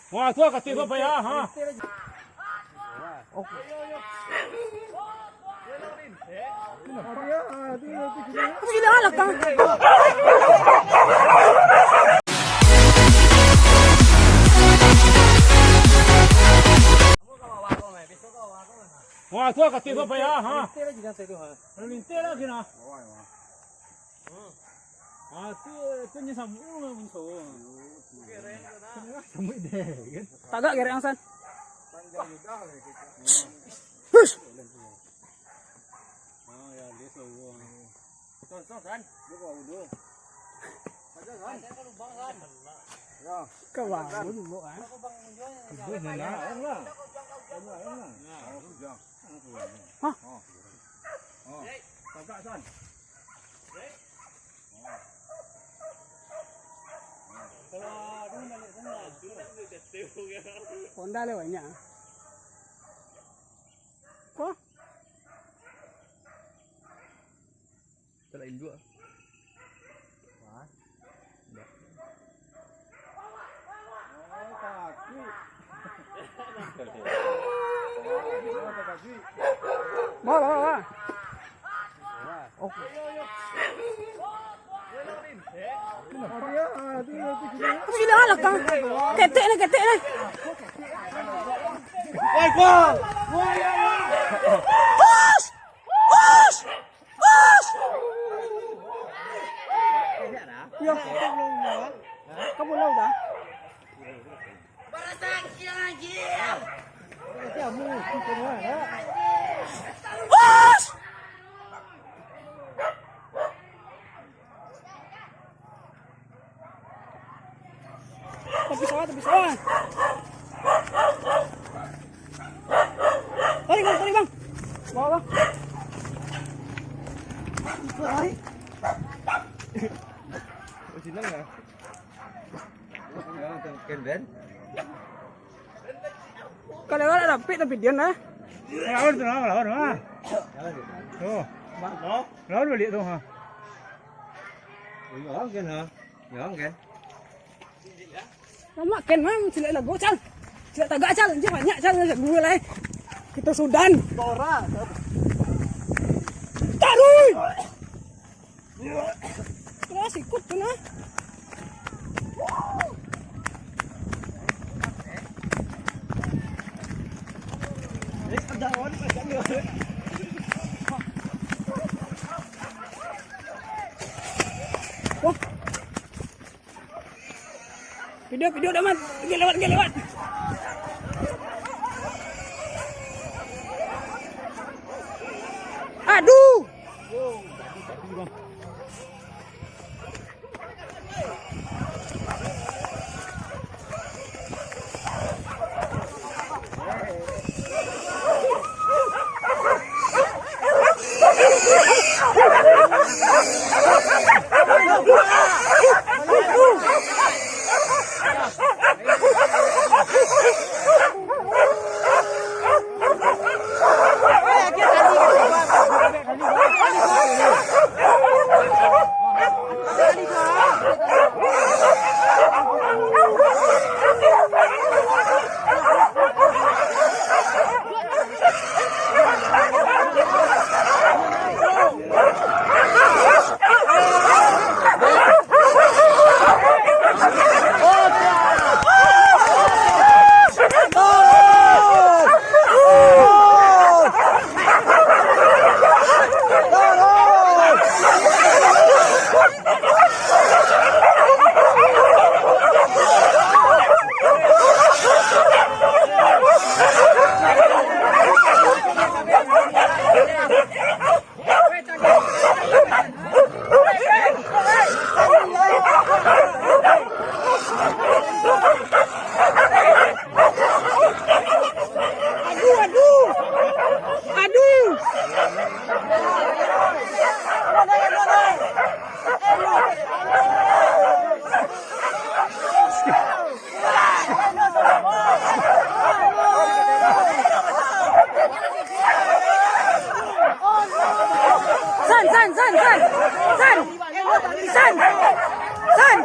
Wah, tua kati ko pa ya, ha? Sige na, alak kang. Wah, tua kati ko pa ya, ha? Lintera gina. Ah, tu ni samu bunso. Samu ide. Tagak gere ang san. Hush. Ah, ya leso wo. Son kan. Buka udo. Aja kan. Saya lubang kan. Ya. Kawan dulu ah. Itu mana? Enggak. Hah? Oh. Tagak san. Honda lewatnya. Kok? Selain dua. Bawa. Oh. Sige na, alak kang. Kete na. Woi, Bang. Hush! Yo. Kamu lau dah? Hush! Tapi sawah. Tarik bang. Bawa. Tarik. Sini enggak? Ken. Kalau ada tapi dia nah. Lawan. Tuh. Lawan balik tuh, ha. Yang kan. Lama ken mah sila lagu cal. Sila tagak cal, je banyak cal dua lah. Kita Sudan. Tora. Taruh. Terus ikut tu nah. Wah. Video dah man. Pergi lewat. Aduh. San! San! San! San! San!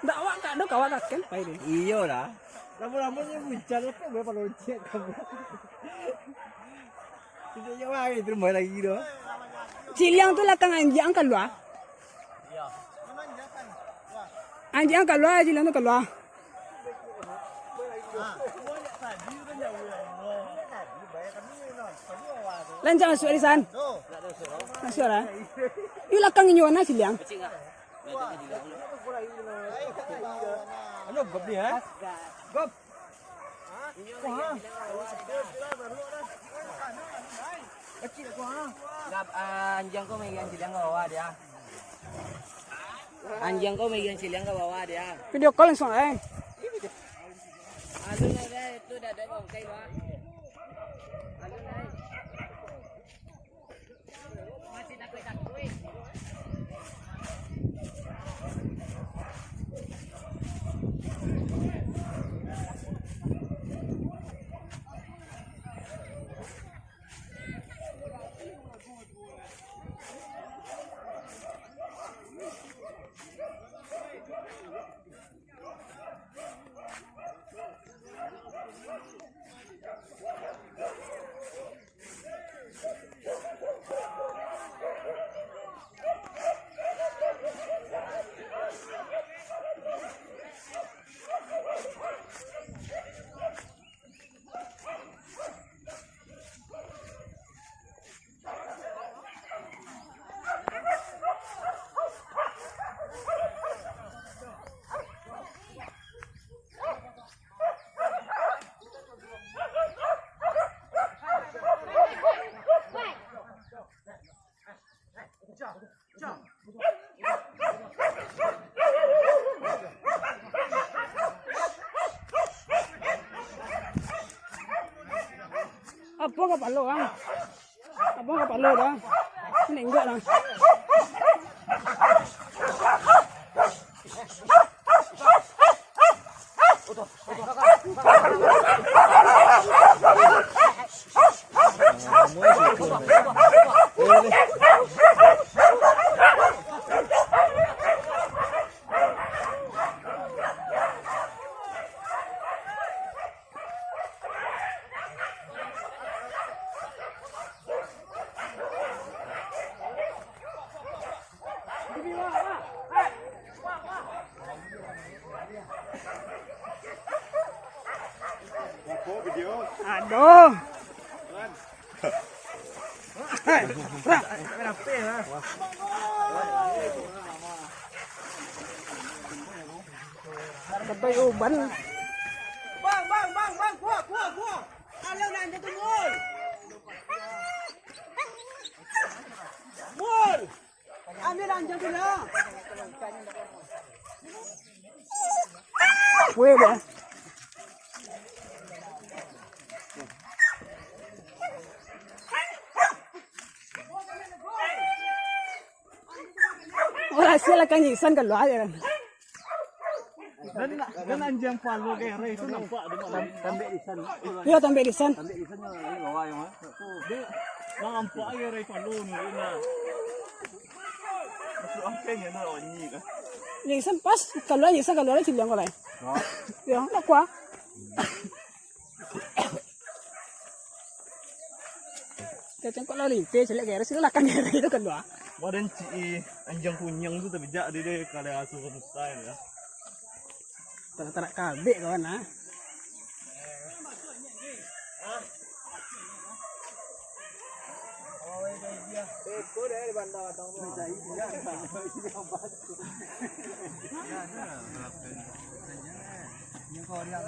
Dakwah tak ada kawan kan pai deh. Iya lah. Lama-lamanya hujan lepas berapa lonceng kamu. Tidak jauh lagi terus main lagi doh. Ciliang tu lakang anjing keluar. Iya. Anjing keluar, Ciliang tu keluar. Lanjut masuk Alisan. Masuk lah. Ini lakang ini mana Ciliang? Ano gop ni ha? Gop. Kecil aku ha. Gap anjing kau megang Ciliang ke bawah dia. Anjing kau megang Ciliang ke bawah dia. Video call langsung eh. Alun ada itu dah ada bangkai wah. Alun ada. kapal lo kan. Abang kapal lo dah. Ini enggak lah. Aduh. Sampai uban. Bang, kuah. Alam na andyan mul. Mul. Ambil andyan tu lah. Puede. Wala sila kanyisan kalau ada. Dan anjang palo kaya ray itu nampak tambah isan. Iya tambah lisan. Tambah isan yang bawa yang dia nampak kaya ray palo ni na. Masuk angkanya na oni ka. Lisan pas kalau ada silang kalau. Ya, nak kuah. Kacang kok lari, celak kaya sila kan itu kedua. Badan ci anjang kunyang tu tapi jak dia kalau asuh style ya. Tak kabik kawan ah. Yang kau dia.